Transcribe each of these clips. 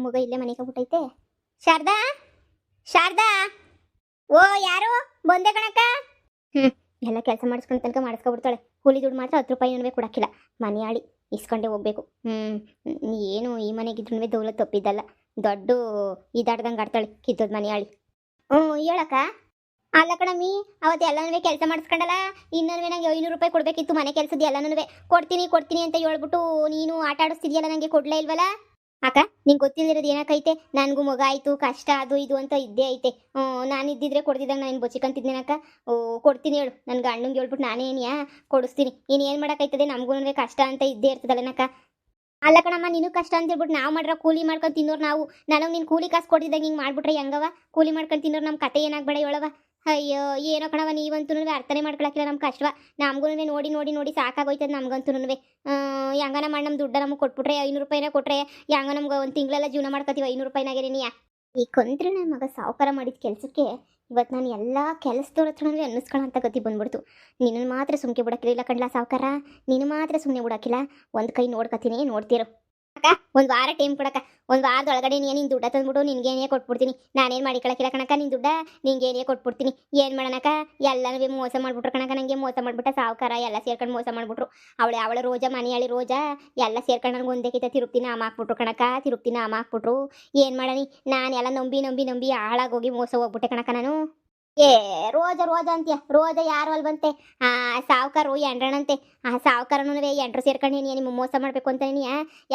ಮಗ ಇಲ್ಲೇ ಮನೆಗೆ ಬಿಟ್ಟೈತೆ. ಶಾರದಾ, ಶಾರದಾ, ಓ ಯಾರು ಬಂದೆ ಕಣಕ್ಕ. ಎಲ್ಲ ಕೆಲಸ ಮಾಡಿಸ್ಕೊಂಡು ತನಕ ಮಾಡಿಸ್ಕೊಬಿಡ್ತಾಳೆ. ಕೂಲಿ ದುಡ್ಡು ಮಾತ್ರ 10 ರೂಪಾಯಿ ಕೊಡಕ್ಕಿಲ್ಲ. ಮನೆ ಆಳಿ ಇಸ್ಕೊಂಡೇ ಹೋಗ್ಬೇಕು. ಏನು ಈ ಮನೆಗಿದ್ರು ದೌಲತ್ ತಪ್ಪಿದ್ದಲ್ಲ. ದೊಡ್ಡ ಇದಾಡ್ದಂಗೆ ಆಡ್ತಾಳೆ ಕಿತ್ತೋದ್ ಮನೆ ಆಳಿ. ಹೇಳಕ್ಕ. ಅಲ್ಲ ಕಣಮ್ಮಿ, ಅವತ್ತು ಎಲ್ಲನೂ ಕೆಲಸ ಮಾಡಿಸ್ಕೊಂಡಲ್ಲ, ಇನ್ನೊಂದು ನಂಗೆ 500 ರೂಪಾಯಿ ಕೊಡಬೇಕಿತ್ತು ಮನೆ ಕೆಲಸದ. ಎಲ್ಲನೂ ಕೊಡ್ತೀನಿ ಅಂತ ಹೇಳ್ಬಿಟ್ಟು ನೀನು ಆಟ ಆಡಿಸ್ತಿದ್ಯಲ್ಲ, ನನಗೆ ಕೊಡ್ಲೇ ಇಲ್ವಲ್ಲ ಅಕ್ಕ. ನಿಂಗೆ ಗೊತ್ತಿಲ್ಲದಿರೋದು ಏನಕ್ಕೈತೆ, ನನಗೂ ಮಗ ಆಯಿತು, ಕಷ್ಟ ಅದು ಇದು ಅಂತ ಇದ್ದೇ ಐತೆ. ನಾನು ಇದ್ದಿದ್ರೆ ಕೊಡ್ತಿದ್ದಂಗೆ ನಾನು ಬಚ್ಚಿಕಂತಿದ್ದೇನಕ್ಕ. ಕೊಡ್ತೀನಿ ಹೇಳು, ನನ್ನ ಗಂಡಂಗೆ ಹೇಳ್ಬಿಟ್ಟು ನಾನೇನ್ಯಾ ಕೊಡಿಸ್ತೀನಿ. ಇನ್ನು ಏನು ಮಾಡೋಕ್ಕೈತದೆ, ನಮಗೂ ಕಷ್ಟ ಅಂತ ಇದ್ದೇ ಇರ್ತದಲ್ಲನಕ್ಕ. ಅಲ್ಲ ಕಣಮ್ಮ, ನೀನು ಕಷ್ಟ ಅಂತ ಹೇಳ್ಬಿಟ್ಟು ನಾವು ಮಾಡ್ರ ಕೂಲಿ ಮಾಡ್ಕೊಂಡು ತಿನ್ನೋರು ನಾವು. ನನಗೆ ನೀನು ಕೂಲಿ ಕಾಸು ಕೊಟ್ಟಿದ್ದಂಗೆ ಹಿಂಗೆ ಮಾಡ್ಬಿಟ್ರೆ ಹೆಂಗವ? ಕೂಲಿ ಮಾಡ್ಕೊಂಡು ತಿನ್ನೋರು ನಮ್ಮ ಕತೆ ಏನಾಗಬೇಡ ಹೇಳವ. ಅಯ್ಯೋ ಏನೋ ಕಣವ, ನೀವಂತೂ ಅರ್ಥನೇ ಮಾಡ್ಕೊಳಕ್ಕಿಲ್ಲ ನಮ್ಮ ಕಷ್ಟವ. ನಮಗೂ ನೋಡಿ ನೋಡಿ ನೋಡಿ ಸಾಕಾಗೋಯ್ತದೆ ನಮ್ಗಂತೂ. ಹೆಂಗನ ಮಾಡಿ ನಮ್ಮ ದುಡ್ಡ ನಮಗೆ ಕೊಟ್ಬಿಟ್ರೆ 500 ರೂಪಾಯಿನ ಕೊಟ್ರೆ ಹೆಂಗ ನಮ್ಗೆ ಒಂದು ತಿಂಗಳೆಲ್ಲ ಜೀವನ ಮಾಡ್ಕೊತೀವಿ 500 ರೂಪಾಯಿನಾಗೆ ನೀ. ಈ ಕೊಂದ್ರೆ ನನ್ನ ಮಗ ಸಾವುಕಾರ ಮಾಡಿದ ಕೆಲಸಕ್ಕೆ ಇವತ್ತು ನಾನು ಎಲ್ಲ ಕೆಲಸದವ್ರ ಹತ್ರ ಅನ್ನಿಸ್ಕೊಳ್ಳೋ ಅಂತ ಗತಿ ಬಂದ್ಬಿಡ್ತು. ನಿನ್ನ ಮಾತ್ರ ಸುಮ್ಕೆ ಬಿಡಕ್ಕಿಲ್ಲ. ಇಲ್ಲ ಕಣ್ಲಾ ಸಾವುಕಾರ, ನೀನು ಮಾತ್ರ ಸುಮ್ಮನೆ ಬಿಡಕ್ಕಿಲ್ಲ. ಒಂದು ಕೈ ನೋಡ್ಕೊತೀನಿ, ನೋಡ್ತೀರೋ ಅಕ್ಕ. ಒಂದು ವಾರ ಟೈಮ್ ಕೊಡಕ್ಕ. ಒಂದು ವಾರದೊಳಗಡೆ ನೀನು ದುಡ್ಡ ತಂದ್ಬಿಟ್ಟು ನಿನ್ಗೇನೇ ಕೊಟ್ಬಿಡ್ತೀನಿ. ನಾನೇನು ಮಾಡಿಕೊಳಕ್ಕಿಲ್ಲ ಕಣಕ್ಕ. ನಿನ್ನ ದುಡ್ಡ ನಿಂಗೇನೇ ಕೊಟ್ಬಿಡ್ತೀನಿ. ಏನು ಮಾಡೋಣಕ್ಕ, ಎಲ್ಲನೂ ಮೋಸ ಮಾಡ್ಬಿಟ್ರು ಕಣಕ್ಕ. ನನಗೆ ಮೋಸ ಮಾಡ್ಬಿಟ್ಟ ಸಾವುಕಾರ. ಎಲ್ಲ ಸೇರ್ಕೊಂಡು ಮೋಸ ಮಾಡ್ಬಿಟ್ರು. ಅವಳ ರೋಜಾ, ಮನೆಯಾಳಿ ರೋಜಾ ಎಲ್ಲ ಸೇರ್ಕೊಂಡು ನನಗೆ ಒಂದೇ ಕಿತ್ತ ತಿರುಪ್ತಿನ ಅಮ್ಮ ಹಾಕ್ಬಿಟ್ರು ಕಣಕ್ಕ. ತಿರುಪ್ತಿನ ಅಮ್ಮ ಹಾಕ್ಬಿಟ್ರು. ಏನು ಮಾಡಣಿ, ನಾನು ಎಲ್ಲ ನಂಬಿ ಹಾಳಾಗೋಗಿ ಮೋಸ ಹೋಗ್ಬಿಟ್ಟೆ ಕಣಕ್ಕ ನಾನು. ರೋಜಾ ಅಂತೀಯ. ರೋಜಾ ಯಾರು ಅಲ್ವಂತೆ, ಸಾವುಕಾರು ಎಂಡ್ರಣಂತೆ. ಸಾವುಕಾರನೂ ಎಂಟ್ರು ಸೇರ್ಕೊಂಡು ನಿಮ್ಮ ಮೋಸ ಮಾಡಬೇಕು ಅಂತ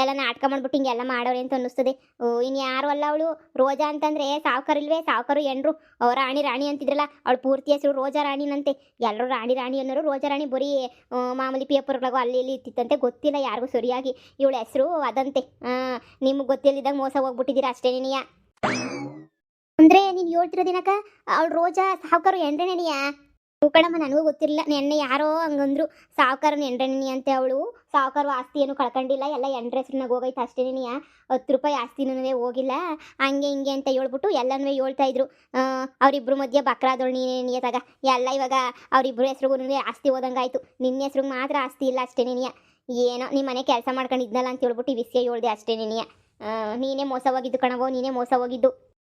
ಎಲ್ಲ ನಾಟಕ ಮಾಡ್ಬಿಟ್ಟು ಹಿಂಗೆಲ್ಲ ಮಾಡೋರೆ ಅಂತ ಅನ್ನಿಸ್ತದೆ. ಇನ್ನು ಯಾರು ಅಲ್ಲ ಅವಳು. ರೋಜಾ ಅಂತಂದರೆ ಸಾವುಕಾರ ಇಲ್ವೇ, ಸಾವುಕಾರು ಎಂಡ್ರು. ರಾಣಿ ಅಂತಿದ್ರಲ್ಲ, ಅವಳು ಪೂರ್ತಿ ಹೆಸರು ರೋಜಾ ರಾಣಿನಂತೆ. ಎಲ್ಲರೂ ರಾಣಿ ಅನ್ನೋರು. ರೋಜಾ ರಾಣಿ ಬರೀ ಮಾಮೂಲಿ ಪೇಪರ್ಗಳಿಗೂ ಅಲ್ಲಿ ಇಲ್ಲಿ ಇತ್ತಿತ್ತಂತೆ, ಗೊತ್ತಿಲ್ಲ ಯಾರಿಗೂ ಸರಿಯಾಗಿ. ಇವಳ ಹೆಸರು ಅದಂತೆ. ನಿಮ್ಗೆ ಗೊತ್ತಿಲ್ಲದಾಗ ಮೋಸ ಹೋಗ್ಬಿಟ್ಟಿದ್ದೀರಾ ಅಷ್ಟೇನೇನಿಯ. ಅಂದ್ರೆ ನೀನು ಹೇಳ್ತಿರೋದೇನಕ್ಕ, ಅವಳು ರೋಜಾ ಸಾವುಕಾರು ಎಂಡ್ರೇನೆನಿಯ? ಕಣಮ್ಮ, ನನಗೂ ಗೊತ್ತಿರಲಿಲ್ಲ. ನೆನ್ನೆ ಯಾರೋ ಹಂಗಂದ್ರು ಸಾವುಕಾರನ ಎಂಡ್ರೇನಿ ಅಂತೆ. ಅವಳು ಸಾವುಕಾರು ಆಸ್ತಿ ಏನು ಕಳ್ಕೊಂಡಿಲ್ಲ, ಎಲ್ಲ ಎಂಡ್ರ ಹೆಸ್ರನ್ನಾಗ ಹೋಗೈತೆ ಅಷ್ಟೇನೇನಿಯ. 10 ರೂಪಾಯಿ ಆಸ್ತಿನೂ ಹೋಗಿಲ್ಲ. ಹಂಗೆ ಹಿಂಗೆ ಅಂತ ಹೇಳ್ಬಿಟ್ಟು ಎಲ್ಲನೂ ಹೇಳ್ತಾ ಇದ್ರು. ಅವರಿಬ್ಬರು ಮಧ್ಯೆ ಬಕ್ರಾದವಳು ನೀನೇನಿಯ ತಗ. ಎಲ್ಲ ಇವಾಗ ಅವರಿಬ್ಬರು ಹೆಸ್ರಿಗೂ ಆಸ್ತಿ ಹೋದಂಗಾಯ್ತು. ನಿನ್ನ ಹೆಸ್ರಿಗೆ ಮಾತ್ರ ಆಸ್ತಿ ಇಲ್ಲ ಅಷ್ಟೇನೇನಿಯ. ಏನೋ ನಿಮ್ಮ ಮನೆ ಕೆಲಸ ಮಾಡ್ಕೊಂಡಿದ್ನಲ್ಲ ಅಂತ ಹೇಳ್ಬಿಟ್ಟು ಈ ವಿಷಯ ಹೇಳ್ದೆ ಅಷ್ಟೇನೇನಿಯ. ನೀನೇ ಮೋಸ ಹೋಗಿದ್ದು ಕಣವೋ, ನೀನೇ ಮೋಸ ಹೋಗಿದ್ದು.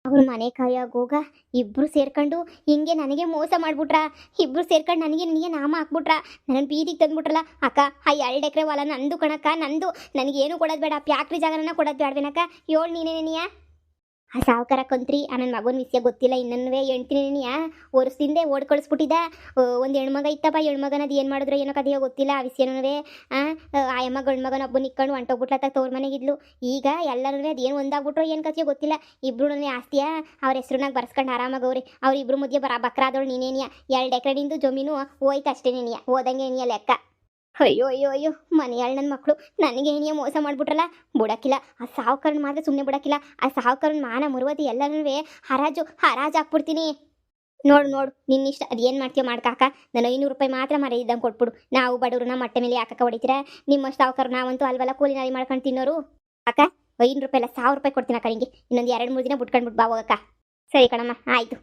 ಅವ್ರ ಮನೆ ಕಾಯಾಗೋಗ ಇಬ್ರು ಸೇರ್ಕೊಂಡು ಹಿಂಗೆ ನನಗೆ ಮೋಸ ಮಾಡ್ಬಿಟ್ರ. ಇಬ್ರು ಸೇರ್ಕೊಂಡು ನನಗೆ ನಾಮ ಹಾಕ್ಬಿಟ್ರ. ನನ್ನ ಬೀದಿಗೆ ತಂದ್ಬಿಟ್ರಲ್ಲ ಅಕ್ಕ. 2 ಎಕರೆ ಹೊಲ ನಂದು ಕಣಕ್ಕ, ನಂದು. ನನಗೇನು ಕೊಡೋದು ಬೇಡ, ಫ್ಯಾಕ್ಟ್ರಿ ಜಾಗನ ಕೊಡೋದು ಬೇಡವೇನಕ್ಕ. ಹೇಳು ನೀನೇನೇನಿಯ. ಸಾವುಕಾರ ಕಂತ್ರಿ ನನ್ನ ಮಗನ ವಿಷಯ ಗೊತ್ತಿಲ್ಲ. ಇನ್ನೂ ಹೇಳ್ತೀನಿ. ವರ್ಷದಿಂದೆ ಓಡ್ ಕಳಿಸ್ಬಿಟ್ಟಿದ್ದ. ಒಂದು ಹೆಣ್ಮಗ ಇತ್ತಪ್ಪ. ಹೆಣ್ಮಗನದು ಏನು ಮಾಡಿದ್ರು ಏನೋ ಕಥೆಯೋ ಗೊತ್ತಿಲ್ಲ. ಆ ವಿಷಯನೂ ಆ ಅಮ್ಮ ಗಂಡು ಮಗನ ಒಬ್ಬನ ಇಕ್ಕೊಂಡು ಹೊಂಟೋಗ್ಬಿಟ್ಲತ್ತ ತವ್ರ ಮನೆಗಿದ್ಲು. ಈಗ ಎಲ್ಲರೂ ಅದೇನು ಒಂದಾಗ್ಬಿಟ್ರೋ ಏನು ಕಥೆಯೋ ಗೊತ್ತಿಲ್ಲ. ಇಬ್ರು ಆಸ್ತಿಯ ಅವ್ರ ಹೆಸ್ರನ್ನಾಗ ಬರ್ಸ್ಕೊಂಡು ಆರಾಮಾಗವ್ರಿ. ಅವ್ರಿಬ್ರು ಮಧ್ಯೆ ಬಕ್ರಾದವಳು ನೀನೇನಿಯ. 2 ಎಕರೆನಿಂದು ಜಮೀನು ಹೋಯ್ತು ಅಷ್ಟೇನೇನಿಯ. ಹೋದಂಗೆ ಏನಿಯ ಲೆಕ್ಕ. ಅಯ್ಯೋ ಮನೆಯಾಳು ನನ್ನ ಮಕ್ಕಳು ನನಗೇನಿಯ ಮೋಸ ಮಾಡ್ಬಿಟ್ರಲ್ಲ. ಬಿಡಕ್ಕಿಲ್ಲ ಆ ಸಾವುಕಾರನ ಮಾತ್ರ ಸುಮ್ಮನೆ ಬಿಡಕ್ಕಿಲ್ಲ. ಆ ಸಾವುಕಾರನ ಮಾನ ಮುರುವತಿ ಎಲ್ಲನೂ ಹರಾಜು ಹಾಕ್ಬಿಡ್ತೀನಿ. ನೋಡು ನಿನ್ನಿಷ್ಟ. ಅದೇನು ಮಾಡ್ತೀಯೋ ಮಾಡ್ಕಾಕ. ನಾನು 500 ರೂಪಾಯಿ ಮಾತ್ರ ಮರೆಯಿದ್ದಂಗೆ ಕೊಟ್ಬಿಡು. ನಾವು ಬಡವರು ನಮ್ಮ ಹೊಟ್ಟೆ ಮೇಲೆ ಯಾಕಕ್ಕ ಹೊಡಿತೀರಾ? ನಿಮ್ಮ ಸಾವುಕಾರ ನಾವಂತೂ ಅಲ್ವಲ್ಲ ಕೂಲಿ ನಾಲಿ ಮಾಡ್ಕೊಂಡು ತಿನ್ನೋರು. ಅಕ್ಕ 500 ರೂಪಾಯಿ ಅಲ್ಲ 1000 ರೂಪಾಯಿ ಕೊಡ್ತೀನಿ ಅಕ್ಕ. ನಿಂಗೆ ಇನ್ನೊಂದು 2-3 ದಿನ ಬಿಟ್ಕೊಂಡ್ಬಿಟ್ಟು ಬಾ ಹೋಗಕ್ಕ. ಸರಿ ಕಣಮ್ಮ, ಆಯಿತು.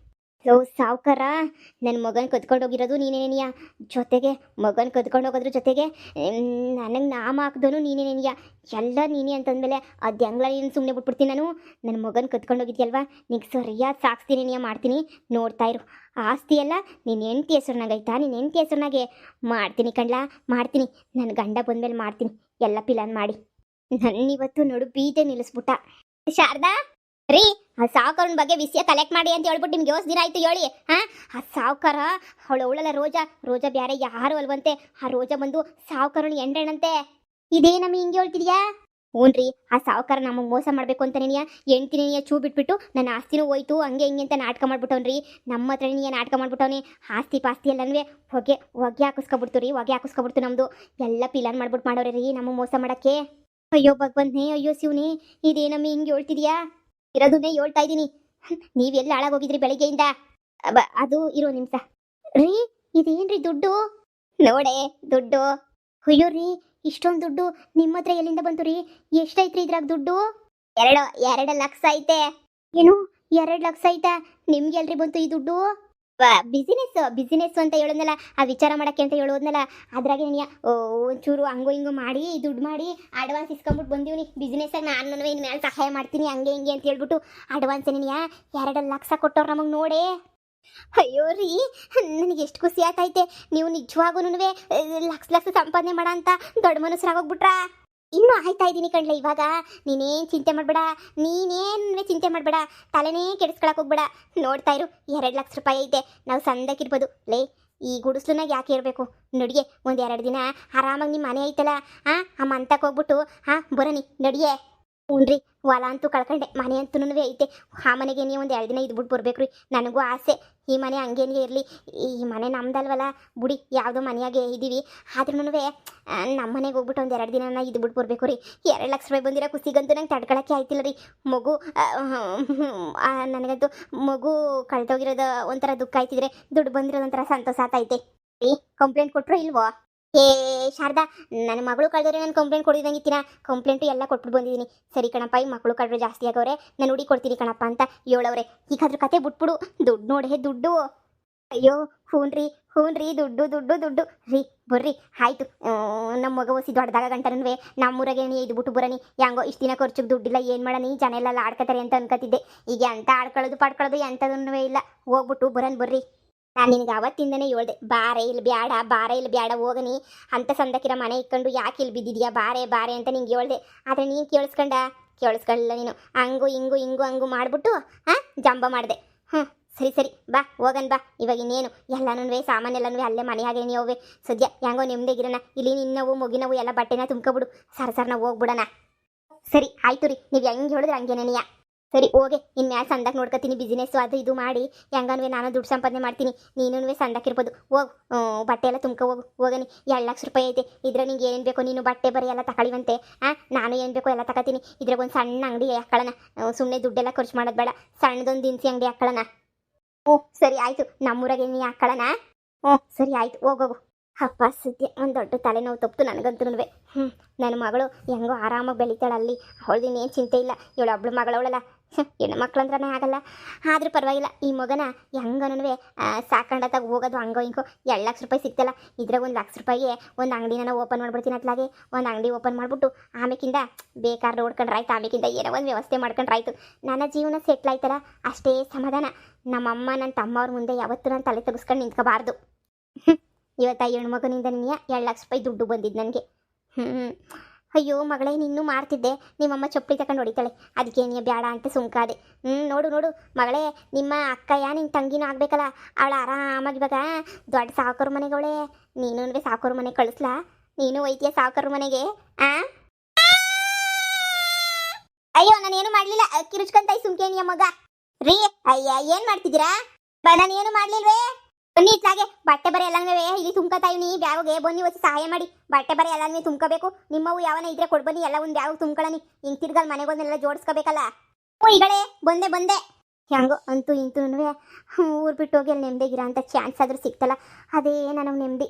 ಸಾವುಕಾರ, ನನ್ನ ಮಗನ ಕದ್ಕೊಂಡು ಹೋಗಿರೋದು ನೀನೇನಿಯ. ಜೊತೆಗೆ ಮಗನ ಕದ್ಕೊಂಡು ಹೋಗೋದ್ರ ಜೊತೆಗೆ ನನಗೆ ನಾಮ ಹಾಕ್ದನು ನೀನೇನಿಯ. ಎಲ್ಲ ನೀನೇ ಅಂತಂದಮೇಲೆ ಅದು ಹೆಂಗ್ಲ ನೀನು ಸುಮ್ಮನೆ ಬಿಟ್ಬಿಡ್ತೀನಿ ನಾನು. ನನ್ನ ಮಗನ ಕದ್ಕೊಂಡು ಹೋಗಿದ್ಯಲ್ವಾ, ನಿಂಗೆ ಸರಿಯಾದ ಸಾಕ್ಸ್ತೀನಿ ನೀ ಮಾಡ್ತೀನಿ. ನೋಡ್ತಾ ಇರು. ಆಸ್ತಿ ಎಲ್ಲ ನಿನ್ನ ಹೆಂಡತಿ ಹೆಸ್ರನಾಗೈತಾ? ನಿನ್ನ ಹೆಂಡತಿ ಹೆಸ್ರನಾಗೆ ಮಾಡ್ತೀನಿ ಕಣ್ಲಾ, ಮಾಡ್ತೀನಿ. ನನ್ನ ಗಂಡ ಬಂದಮೇಲೆ ಮಾಡ್ತೀನಿ ಎಲ್ಲ ಪ್ಲಾನ್ ಮಾಡಿ. ನನ್ನಿವತ್ತು ನೋಡು ಬೀದೆ ನಿಲ್ಲಿಸ್ಬಿಟ್ಟ. ಶಾರದಾ ರೀ, ಆ ಸಾವುಕಾರನ ಬಗ್ಗೆ ವಿಷಯ ಕಲೆಕ್ಟ್ ಮಾಡಿ ಅಂತ ಹೇಳ್ಬಿಟ್ಟು ನಿಮ್ಗೆ ಯೋಸ್ ದಿನ ಆಯ್ತು ಹೇಳಿ. ಆ ಸಾವುಕಾರ ಅವಳಲ್ಲ ರೋಜಾ ಬ್ಯಾರೆ ಯಾರು ಅಲ್ವಂತೆ. ಆ ರೋಜಾ ಬಂದು ಸಾವುಕಾರನ ಎಂಡ್ರಣಂತೆ. ಇದೇನಮ್ಮ ಹಿಂಗೆ ಹೇಳ್ತಿದ್ಯಾ? ಹ್ಞೂನ್ರಿ, ಆ ಸಾವುಕಾರ ನಮಗೆ ಮೋಸ ಮಾಡಬೇಕು ಅಂತ ನೀನಿಯ ಹೆಂಡ್ತಿನಿಯ ಚೂ ಬಿಟ್ಬಿಟ್ಟು ನನ್ನ ಆಸ್ತಿನೂ ಹೋಯ್ತು ಹಂಗೆ ಹಿಂಗೆ ಅಂತ ನಾಟಕ ಮಾಡ್ಬಿಟ್ಟವ್ರಿ. ನಮ್ಮ ಹತ್ರ ನೀ ನಾಟಕ ಮಾಡ್ಬಿಟ್ಟವನಿ. ಆಸ್ತಿ ಪಾಸ್ತಿ ಎಲ್ಲನೂ ಹೊಗೆ ಹಾಕಿಸ್ಕೊಬಿಡ್ತು ನಮ್ಮದು. ಎಲ್ಲ ಪಿಲಾನ್ ಮಾಡ್ಬಿಟ್ಟು ಮಾಡೋರಿ ರೀ ನಮ್ಮ ಮೋಸ ಮಾಡೋಕ್ಕೆ. ಅಯ್ಯೋ ಭಗವಂತನೇ, ಅಯ್ಯೋ ಶಿವನೇ, ಇದೇನಮ್ಮ ಹಿಂಗೆ ಹೇಳ್ತಿದ್ಯಾ? ಇರೋದನ್ನೇ ಹೇಳ್ತಾ ಇದ್ದೀನಿ. ನೀವೆಲ್ಲ ಹಾಳಾಗೋಗಿದ್ರಿ ಬೆಳಿಗ್ಗೆಯಿಂದ. ಅದು ಇರೋ ನಿಮಿಷ ರೀ. ಇದೇನ್ರಿ ದುಡ್ಡು? ನೋಡೆ ದುಡ್ಡು. ಅಯ್ಯೋ ರೀ, ಇಷ್ಟೊಂದು ದುಡ್ಡು ನಿಮ್ಮ ಹತ್ರ ಎಲ್ಲಿಂದ ಬಂತು ರೀ? ಎಷ್ಟೈತ್ರಿ ಇದ್ರಾಗ ದುಡ್ಡು? 2 ಲಕ್ಷ ಐತೆ. ಏನು 2 ಲಕ್ಷ ಐತಾ? ನಿಮ್ಗೆ ಎಲ್ರಿ ಬಂತು ಈ ದುಡ್ಡು? ಬಿಸಿನೆಸ್ ಅಂತ ಹೇಳೋದ್ನಲ್ಲ, ಆ ವಿಚಾರ ಮಾಡಕ್ಕೆ ಅಂತ ಹೇಳೋದ್ನಲ್ಲ, ಅದ್ರಾಗೆ ನೀ ಒಂಚೂರು ಹಂಗೋ ಹಿಂಗೋ ಮಾಡಿ ದುಡ್ಡು ಮಾಡಿ ಅಡ್ವಾನ್ಸ್ ಇಸ್ಕೊಂಬಿಟ್ಟು ಬಂದೀವಿ ಬಿಸ್ನೆಸ್ಸಾಗ ನಾನು ಇನ್ನು ಮೇಲೆ ಸಹಾಯ ಮಾಡ್ತೀನಿ ಹಂಗೆ ಹಿಂಗೆ ಅಂತ ಹೇಳ್ಬಿಟ್ಟು ಅಡ್ವಾನ್ಸ್ ನೀನು 2 ಲಕ್ಷ ಕೊಟ್ಟವ್ರು ನಮಗೆ ನೋಡೇ. ಅಯ್ಯೋ ರೀ, ನನಗೆ ಎಷ್ಟು ಖುಷಿ ಆಗ್ತೈತೆ. ನೀವು ನಿಜವಾಗೂ ಲಕ್ಷ ಸಂಪಾದನೆ ಮಾಡ ಅಂತ ದೊಡ್ಡ ಮನಸ್ಸರಾಗೋಗ್ಬಿಟ್ರಾ. ಇನ್ನೂ ಆಯ್ತಾ ಇದ್ದೀನಿ ಕಣ್ಲೆ ಇವಾಗ. ನೀನೇನು ಚಿಂತೆ ಮಾಡಬೇಡ, ನೀನೇನು ಚಿಂತೆ ಮಾಡಬೇಡ, ತಲೆನೇ ಕೆಡಿಸ್ಕೊಳಕ್ಕೆ ಹೋಗ್ಬೇಡ. ನೋಡ್ತಾ ಇರು, 2 ಲಕ್ಷ ರೂಪಾಯಿ ಐತೆ, ನಾವು ಸಂದಕ್ಕಿರ್ಬೋದು. ಲೇ, ಈ ಗುಡಿಸ್ಲುನಾಗ ಯಾಕೆ ಇರಬೇಕು ನಡಿಗೆ, ಒಂದು 2 ದಿನ ಆರಾಮಾಗಿ ನಿಮ್ಮ ಮನೆ ಐತಲ್ಲ, ಆ ಮಂತಕ್ಕೆ ಹೋಗ್ಬಿಟ್ಟು ಬರೋನಿ ನಡಿಯೇ. ಹ್ಞೂ ಹೊಲ ಅಂತೂ ಕಳ್ಕೊಂಡೆ, ಮನೆ ಅಂತೂ ಐತೆ. ಆ ಮನೆಗೆ ನೀವು ಒಂದು 2 ದಿನ ಇದ್ಬಿಟ್ಟು ಬರ್ಬೇಕು ರೀ. ನನಗೂ ಆಸೆ ಈ ಮನೆ ಹಂಗೇನಿಗೆ ಇರಲಿ. ಈ ಮನೆ ನಮ್ದಲ್ವಲ್ಲ ಬುಡಿ, ಯಾವುದೋ ಮನೆಯಾಗೆ ಇದ್ದೀವಿ. ಆದ್ರೂ ನಮ್ಮ ಮನೆಗೆ ಹೋಗ್ಬಿಟ್ಟು ಒಂದು 2 ದಿನ ಇದ್ಬಿಟ್ಟು ಬರಬೇಕು ರೀ. 2 ಲಕ್ಷ ರೂಪಾಯಿ ಬಂದಿರೋ ಖುಷಿಗಂತೂ ನಂಗೆ ತಡ್ಕೊಳಕ್ಕೆ ಆಯ್ತಿಲ್ಲ ರೀ. ಮಗು ನನಗಂತೂ ಮಗು ಕಳ್ದೋಗಿರೋದು ಒಂಥರ ದುಃಖ ಆಯ್ತಿದ್ರೆ, ದುಡ್ಡು ಬಂದಿರೋದು ಒಂಥರ ಸಂತೋಷ ಆತೈತೆ ರೀ. ಕಂಪ್ಲೇಂಟ್ ಕೊಟ್ಟರು ಇಲ್ವೋ? ಏ ಶಾರದಾ, ನನ್ನ ಮಗಳು ಕಳೆದವ್ರೆ ನಾನು ಕಂಪ್ಲೇಂಟ್ ಕೊಡಿದಂಗಿತ್ತೀನ. ಕಂಪ್ಲೇಂಟು ಎಲ್ಲ ಕೊಟ್ಬಿಟ್ಟು ಬಂದಿದ್ದೀನಿ. ಸರಿ ಕಣಪ್ಪ, ಈ ಮಕ್ಕಳು ಕಳೆದ್ರೆ ಜಾಸ್ತಿ ಆಗವ್ರೆ, ನಾನು ಹುಡಿ ಕೊಡ್ತೀನಿ ಕಣಪ್ಪ ಅಂತ ಹೇಳವ್ರೆ. ಈಗ ಅದ್ರ ಕತೆ ಬಿಟ್ಬಿಡು. ದುಡ್ಡು ನೋಡೇ ದುಡ್ಡು. ಅಯ್ಯೋ ಹ್ಞೂ ರೀ, ದುಡ್ಡು ರೀ. ಬರ್ರಿ ಆಯಿತು. ನಮ್ಮ ಮಗ ಓಸಿ ದೊಡ್ಡದಾಗ ಗಂಟನೂ ನಮ್ಮೂರಾಗೆ ಇದ್ಬಿಟ್ಟು ಬರೋನಿ. ಹೆಂಗೋ ಇಷ್ಟು ದಿನ ಖರ್ಚಿಗೆ ದುಡ್ಡಿಲ್ಲ, ಏನು ಮಾಡೋಣ, ಜನ ಎಲ್ಲ ಆಡ್ಕೊತಾರೆ ಅಂತ ಅನ್ಕೋತಿದ್ದೆ. ಈಗ ಎಂತ ಆಡ್ಕೊಳ್ಳೋದು ಪಾಡ್ಕೊಳ್ಳೋದು ಎಂಥದನ್ನೂ ಇಲ್ಲ. ಹೋಗ್ಬಿಟ್ಟು ಬರೋನ್ ಬರ್ರಿ. ನಾನು ನಿನಗೆ ಅವತ್ತಿಂದನೇ ಹೇಳ್ದೆ, ಬಾರೆ ಇಲ್ಲಿ ಬ್ಯಾಡ ಹೋಗನಿ ಅಂತ ಸಂದಕ್ಕಿರೋ ಮನೆ ಇಕ್ಕೊಂಡು ಯಾಕೆ ಇಲ್ಲಿ ಬಿದ್ದಿದ್ಯಾ, ಬಾರೆ ಅಂತ ನಿಂಗೆ ಹೇಳ್ದೆ. ಆದರೆ ನೀನು ಕೇಳಿಸ್ಕೊಳ್ಳಿಲ್ಲ ನೀನು. ಹಂಗು ಮಾಡಿಬಿಟ್ಟು ಜಂಬ ಮಾಡಿದೆ. ಸರಿ ಬಾ ಹೋಗನ್ ಬಾ. ಇವಾಗ ಇನ್ನೇನು ಎಲ್ಲನೂ ಸಾಮಾನೆಲ್ಲನೂ ಅಲ್ಲೇ ಮನೆ ಹಾಗೆ ಹೋವೆ. ಸದ್ಯ ಹೆಂಗೋ ನೆಮ್ಮದಿಗಿರೋಣ. ಇಲ್ಲಿ ನಿನ್ನವು ಮೊಗಿನವು ಎಲ್ಲ ಬಟ್ಟೆನ ತುಂಬ್ಕೊಬಿಡು. ಸರನ ಹೋಗ್ಬಿಡೋಣ. ಸರಿ ಆಯ್ತು ರೀ, ನೀವು ಹೆಂಗೆ ಹೇಳಿದ್ರೆ ಹಂಗೇನೆಯ. ಸರಿ ಹೋಗಿ ಇನ್ಮ್ಯಾಲೆ ಸಂದಕ್ಕೆ ನೋಡ್ಕೊತೀನಿ. ಬಿಸ್ನೆಸ್ಸು ಅದು ಇದು ಮಾಡಿ ಹೆಂಗನ್ವೇ ನಾನು ದುಡ್ಡು ಸಂಪಾದನೆ ಮಾಡ್ತೀನಿ. ನೀನು ಸಂದಕ್ಕಿರ್ಬೋದು. ಹೋಗು, ಬಟ್ಟೆ ಎಲ್ಲ ಹೋಗನಿ. 2 ಲಕ್ಷ ರೂಪಾಯಿ ಐತೆ. ಇದ್ರೆ ನಿಂಗೆ ಏನೇನು ಬೇಕೋ ನೀನು ಬಟ್ಟೆ ಬರೀ ಎಲ್ಲ ತಗೊಳ್ಳಿವಂತೆ. ನಾನು ಏನು ಬೇಕೋ ಎಲ್ಲ ತಗೋತೀನಿ. ಇದ್ರಾಗ ಒಂದು ಸಣ್ಣ ಅಂಗಡಿ ಹಾಕೊಳ್ಳೋಣ. ಸುಮ್ಮನೆ ದುಡ್ಡೆಲ್ಲ ಖರ್ಚು ಮಾಡೋದು ಬೇಡ. ಸಣ್ಣದೊಂದು ದಿನಸಿ ಅಂಗಡಿ ಹಾಕೊಳ್ಳೋಣ. ಸರಿ ಆಯಿತು, ನಮ್ಮೂರಾಗೆ ನೀ ಹಾಕೊಳ್ಳೋಣ. ಸರಿ ಆಯಿತು, ಹೋಗೋಗು. ಅಪ್ಪ ಸದ್ಯ ಒಂದು ದೊಡ್ಡ ತಲೆನೋವು ತಪ್ಪು ನನಗಂತೂ. ನನ್ನ ಮಗಳು ಹೆಂಗೋ ಆರಾಮಾಗಿ ಬೆಳಿತಾಳೆ ಅಲ್ಲಿ. ಅವಳದಿನ್ನೇನು ಚಿಂತೆ ಇಲ್ಲ. ಇವಳು ಒಬ್ಳು ಮಗಳವಳಲ್ಲ, ಹೆಣ್ಣು ಮಕ್ಳಂದ್ರೇ ಆಗಲ್ಲ. ಆದರೂ ಪರವಾಗಿಲ್ಲ. ಈ ಮಗನ ಹೆಂಗನೂ ಸಾಕೊಂಡತ್ತಾಗ ಹೋಗೋದು ಹಂಗೋ ಹಿಂಗೋ. 2 ಲಕ್ಷ ರೂಪಾಯಿ ಸಿಗ್ತಲ್ಲ, ಇದ್ರಾಗ 1 ಲಕ್ಷ ರೂಪಾಯಿಗೆ ಒಂದು ಅಂಗಡಿನ ಓಪನ್ ಮಾಡ್ಬಿಡ್ತೀನಿ. ಅತ್ಲಾಗೆ ಒಂದು ಅಂಗಡಿ ಓಪನ್ ಮಾಡಿಬಿಟ್ಟು ಆಮೇಕಿಂದ ಬೇಕಾದ್ರೆ ನೋಡ್ಕೊಂಡ್ರಾಯ್ತು. ಆಮೇಕಿಂದ ಏನೋ ಒಂದು ವ್ಯವಸ್ಥೆ ಮಾಡ್ಕೊಂಡ್ರಾಯ್ತು. ನನ್ನ ಜೀವನ ಸೆಟ್ಲ್ ಆಯ್ತಲ್ಲ, ಅಷ್ಟೇ ಸಮಾಧಾನ. ನಮ್ಮಮ್ಮ ನನ್ನ ತಮ್ಮವ್ರ ಮುಂದೆ ಯಾವತ್ತೂ ನಾನು ತಲೆ ತೆಗೆಸ್ಕೊಂಡು ನಿಂತ್ಕೋಬಾರ್ದು. ಇವತ್ತು ಆ ಹೆಣ್ಮಗನಿಂದ ನೀನು 2 ಲಕ್ಷ ರೂಪಾಯಿ ದುಡ್ಡು ಬಂದಿದ್ದು ನನಗೆ. ಅಯ್ಯೋ ಮಗಳೇ, ನಿನ್ನೂ ಮಾಡ್ತಿದ್ದೆ. ನಿಮ್ಮಮ್ಮ ಚಪ್ಪಲಿ ತಗೊಂಡು ಹೊಡಿತಾಳೆ, ಅದಕ್ಕೆ ನೀ ಬೇಡ ಅಂತ ಸುಮ್ಕಾದೆ. ನೋಡು ಮಗಳೇ, ನಿಮ್ಮ ಅಕ್ಕಯ್ಯ ನಿನ್ನ ತಂಗಿನೂ ಆಗಬೇಕಲ್ಲ. ಅವಳು ಆರಾಮಾಗಿ ಇವಾಗ ದೊಡ್ಡ ಸಾವುಕಾರ ಮನೆಗಳೇ. ನೀನು ಸಾವುಕಾರ ಮನೆಗೆ ಕಳಿಸ್ಲಾ? ನೀನು ಒಯ್ತೀಯ ಸಾವುಕಾರ ಮನೆಗೆ? ಅಯ್ಯೋ ನಾನೇನು ಮಾಡಲಿಲ್ಲ. ಕಿರುಚ್ಕೊಂತಾಯಿ ಸುಮ್ಕೇನಿಯ ಮಗ ರೀ. ಅಯ್ಯ ಏನು ಮಾಡ್ತಿದ್ದೀರಾ? ನಾನೇನು ಮಾಡಲಿಲ್ವೇ. ಬನ್ನಿ ಇತ್ಲಾಗೆ ಬಟ್ಟೆ ಬರೆ ಎಲ್ಲನೂ ಇಲ್ಲಿ ತುಂಬ್ಕೊತಾಯಿ. ನೀ ಬ್ಯಾಗ್ಗೆ ಬನ್ನಿ, వచ్చి ಸಹಾಯ ಮಾಡಿ. ಬಟ್ಟೆ ಬರೆ ಎಲ್ಲನೂ ತುಂಬ್ಕೋಬೇಕು. ನಿಮ್ಮವು ಯಾವನ ಇದ್ರೆ ಕೊಡ್ಬನ್ನಿ, ಎಲ್ಲ ಒಂದು ಬ್ಯಾಗ್ ತುಂಬ್ಕೊಳ್ಳಿ. ಹಿಂಗೆ ತಿರ್ಗಲ್ ಮನೆಗೊಂದೆಲ್ಲ ಜೋಡಿಸ್ಕೋಬೇಕಲ್ಲ. ಈಗಳೇ ಬಂದೆ. ಹೆಂಗೋ ಅಂತೂ ಇಂತೂ ಊರು ಬಿಟ್ಟು ಹೋಗಿ ಅಲ್ಲಿ ನೆಮ್ಮದಿಗಿರೋ ಅಂತ ಚಾನ್ಸ್ ಆದರೂ ಸಿಕ್ತಲ್ಲ, ಅದೇ ನನಗೆ ನೆಮ್ಮದಿ.